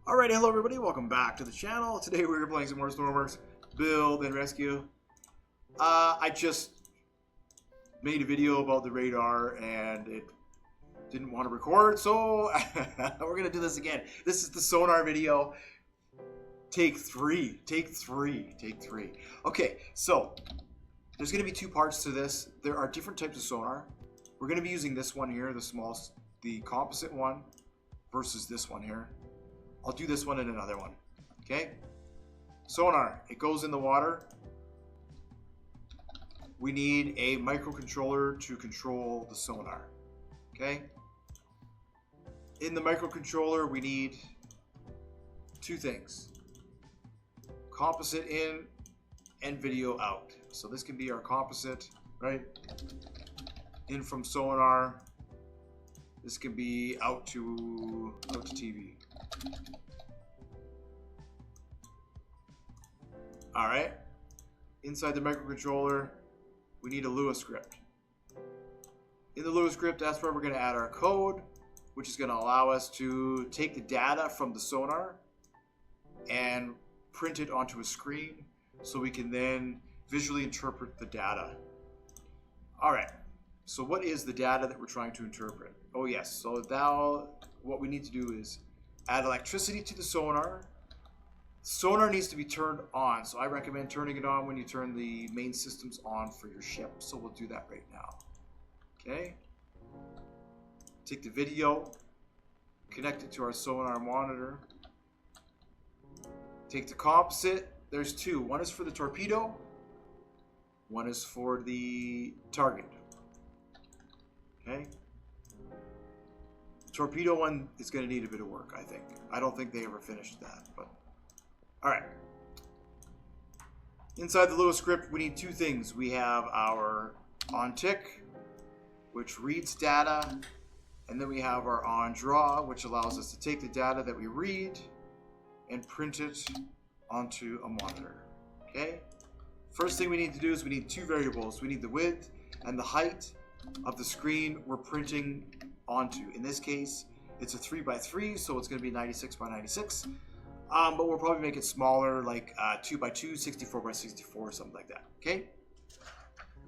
Alright, hello everybody, welcome back to the channel. Today we're playing some more Stormworks Build and Rescue. I just made a video about the radar and it didn't want to record, so we're going to do this again. This is the Sonar video. Take three. Okay, so there's going to be two parts to this. There are different types of sonar. We're going to be using this one here, the composite one, versus this one here. I'll do this one and another one. Okay? Sonar. It goes in the water. We need a microcontroller to control the sonar. Okay? In the microcontroller, we need two things. Composite in and video out. So this can be our composite, right? In from Sonar. This can be out to TV. Alright, inside the microcontroller, we need a Lua script. In the Lua script, that's where we're going to add our code, which is going to allow us to take the data from the sonar and print it onto a screen so we can then visually interpret the data. Alright, so what is the data that we're trying to interpret? Oh yes, so now what we need to do is add electricity to the sonar. Sonar needs to be turned on, so I recommend turning it on when you turn the main systems on for your ship. So we'll do that right now. Okay. Take the video, connect it to our sonar monitor. Take the composite. There's two. One is for the torpedo. One is for the target. Okay. Torpedo one is going to need a bit of work, I think. I don't think they ever finished that, but alright. Inside the Lua script, we need two things. We have our onTick, which reads data, and then we have our onDraw, which allows us to take the data that we read and print it onto a monitor. Okay? First thing we need to do is we need two variables. We need the width and the height of the screen we're printing onto. In this case, it's a 3x3, so it's going to be 96 by 96. But we'll probably make it smaller, like 2x2, 64 by 64, something like that. Okay?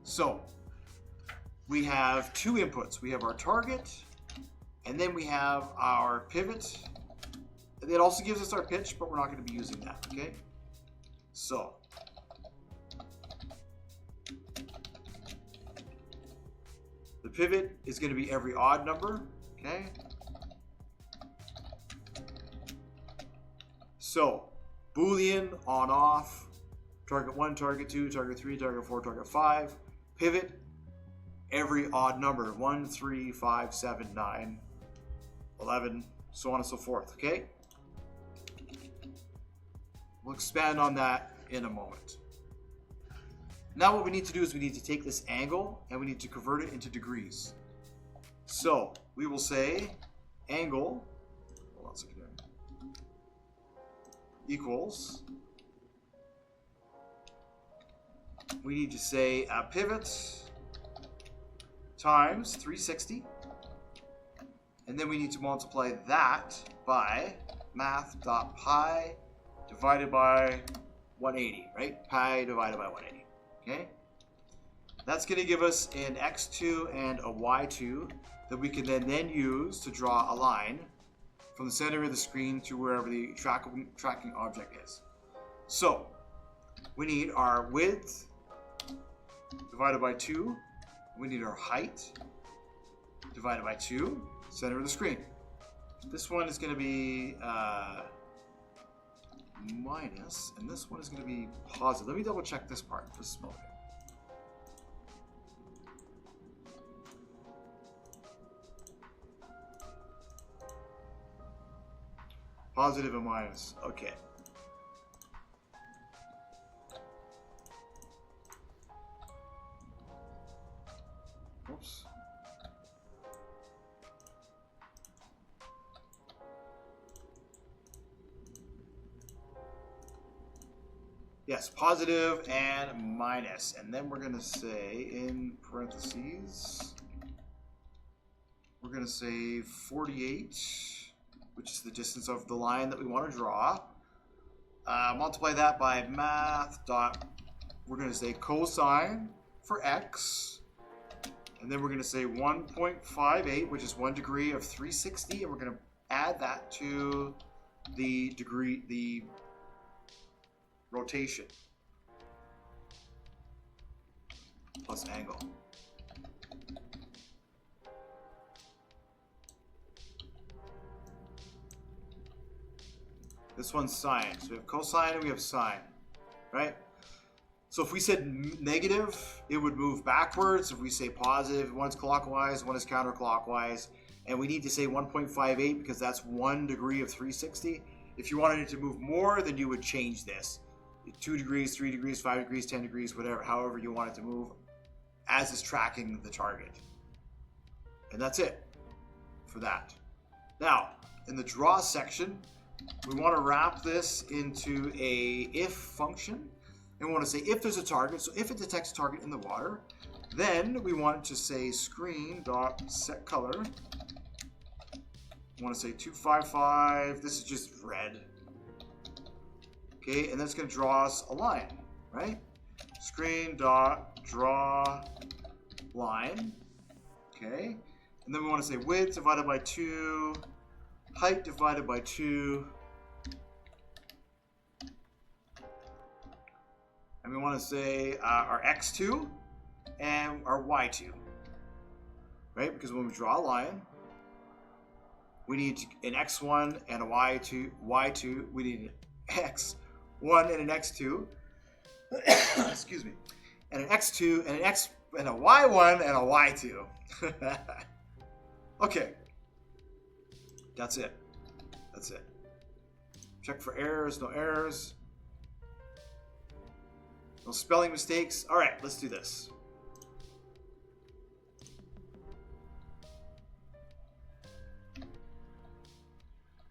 So, we have two inputs. We have our target, and then we have our pivot. It also gives us our pitch, but we're not going to be using that. Okay? So, the pivot is going to be every odd number. Okay? So, Boolean, on, off, target 1, target 2, target 3, target 4, target 5. Pivot, every odd number. 1, 3, 5, 7, 9, 11, so on and so forth. Okay? We'll expand on that in a moment. Now what we need to do is we need to take this angle and we need to convert it into degrees. So, we will say angle, hold on a second here, equals, we need to say pivot times 360, and then we need to multiply that by math.pi divided by 180, right? Pi divided by 180, okay? That's going to give us an x2 and a y2 that we can then use to draw a line from the center of the screen to wherever the tracking object is. So, we need our width divided by 2. We need our height divided by 2, center of the screen. This one is going to be minus, and this one is going to be positive. Let me double check this part. This is okay. Positive and minus. Okay. Oops. Yes, positive and minus. And then we're going to say in parentheses, we're going to say 48 which is the distance of the line that we want to draw. Multiply that by math dot, we're going to say cosine for x, and then we're going to say 1.58, which is 1 degree of 360, and we're going to add that to the degree, the rotation plus angle. This one's sine. So we have cosine and we have sine, right? So if we said negative, it would move backwards. If we say positive, one is clockwise, one is counterclockwise. And we need to say 1.58 because that's 1 degree of 360. If you wanted it to move more, then you would change this. 2 degrees, 3 degrees, 5 degrees, 10 degrees, whatever, however you want it to move, as is tracking the target. And that's it for that. Now, in the draw section, we want to wrap this into a if function. And we want to say if there's a target, so if it detects a target in the water, then we want to say screen.setColor. We want to say 255, this is just red. Okay, and that's going to draw us a line, right? Screen.draw line. Okay, and then we want to say width divided by 2, height divided by 2. And we want to say our x2 and our y2, right? Because when we draw a line, we need an x1 and a y2. We need an x1 and an x2. Excuse me. And an x2 and and a y1 and a y2. Okay. That's it. That's it. Check for errors, no errors. No spelling mistakes. All right, let's do this.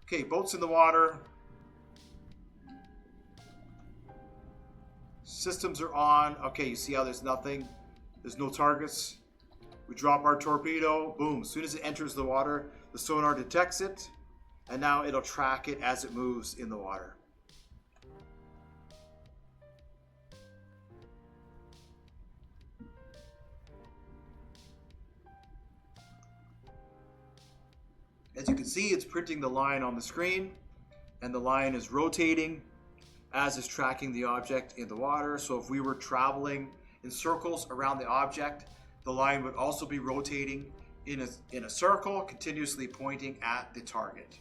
Okay, boat's in the water. Systems are on. Okay, you see how there's nothing? There's no targets. We drop our torpedo. Boom. As soon as it enters the water, the sonar detects it, and now it'll track it as it moves in the water. As you can see, it's printing the line on the screen, and the line is rotating as is tracking the object in the water. So if we were traveling in circles around the object, the line would also be rotating in a circle, continuously pointing at the target.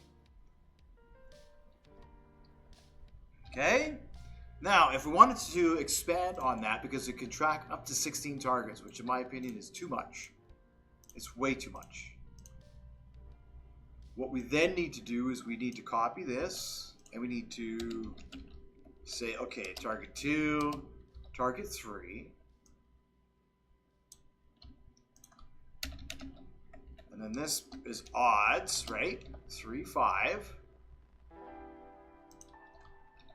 Okay? Now, if we wanted to expand on that, because it could track up to 16 targets, which in my opinion is too much. It's way too much. What we then need to do is we need to copy this, and we need to say, okay, target 2, target 3. And then this is odds, right? 3, 5.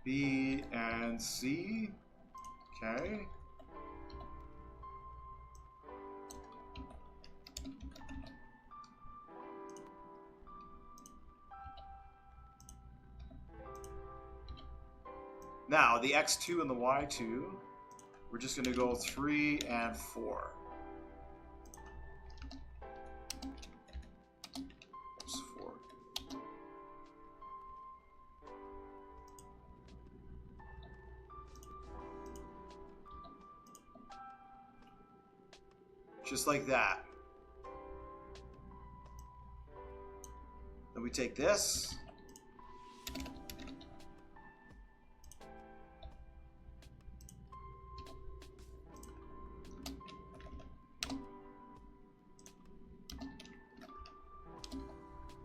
B and C. Okay. Now, the x2 and the y2, we're just going to go 3 and 4. Oops, 4. Just like that. Then we take this.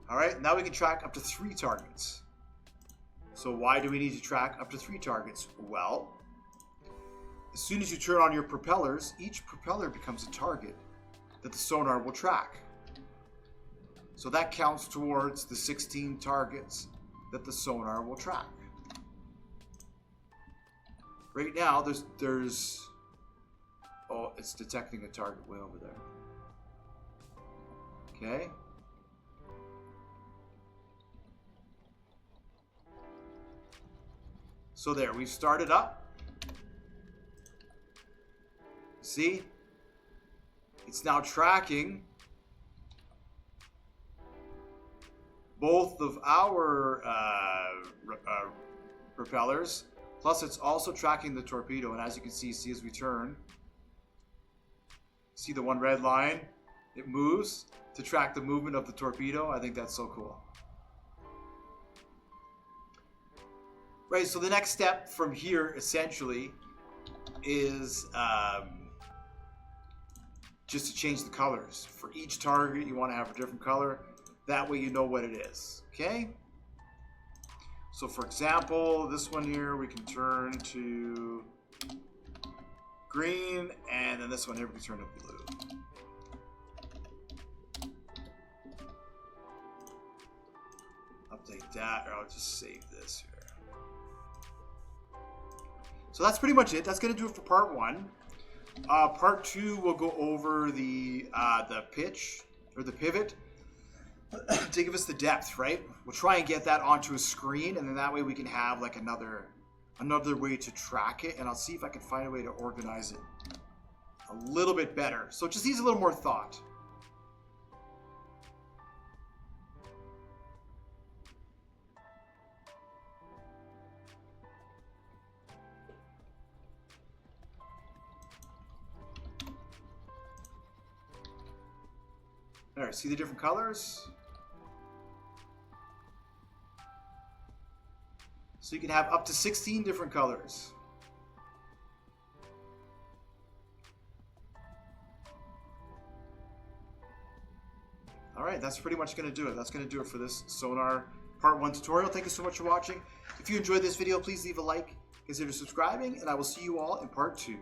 All right, now we can track up to 3 targets. So why do we need to track up to 3 targets? Well, as soon as you turn on your propellers, each propeller becomes a target that the sonar will track. So that counts towards the 16 targets that the sonar will track. Right now, there's oh, it's detecting a target way over there. Okay. So there, we've started up. See? It's now tracking both of our propellers, plus it's also tracking the torpedo. And as you can see as we turn, see the one red line? It moves to track the movement of the torpedo. I think that's so cool. Right, so the next step from here, essentially, is just to change the colors. For each target, you want to have a different color. That way you know what it is, okay? So for example, this one here, we can turn to green, and then this one here, we can turn to blue. Update that, or I'll just save this here. So that's pretty much it. That's going to do it for part 1. Part 2, we'll go over the pitch, or the pivot, to give us the depth, right? We'll try and get that onto a screen, and then that way we can have like another way to track it, and I'll see if I can find a way to organize it a little bit better. So it just needs a little more thought. All right, see the different colors? So you can have up to 16 different colors. All right, that's pretty much going to do it. That's going to do it for this Sonar Part 1 tutorial. Thank you so much for watching. If you enjoyed this video, please leave a like, consider subscribing, and I will see you all in Part 2.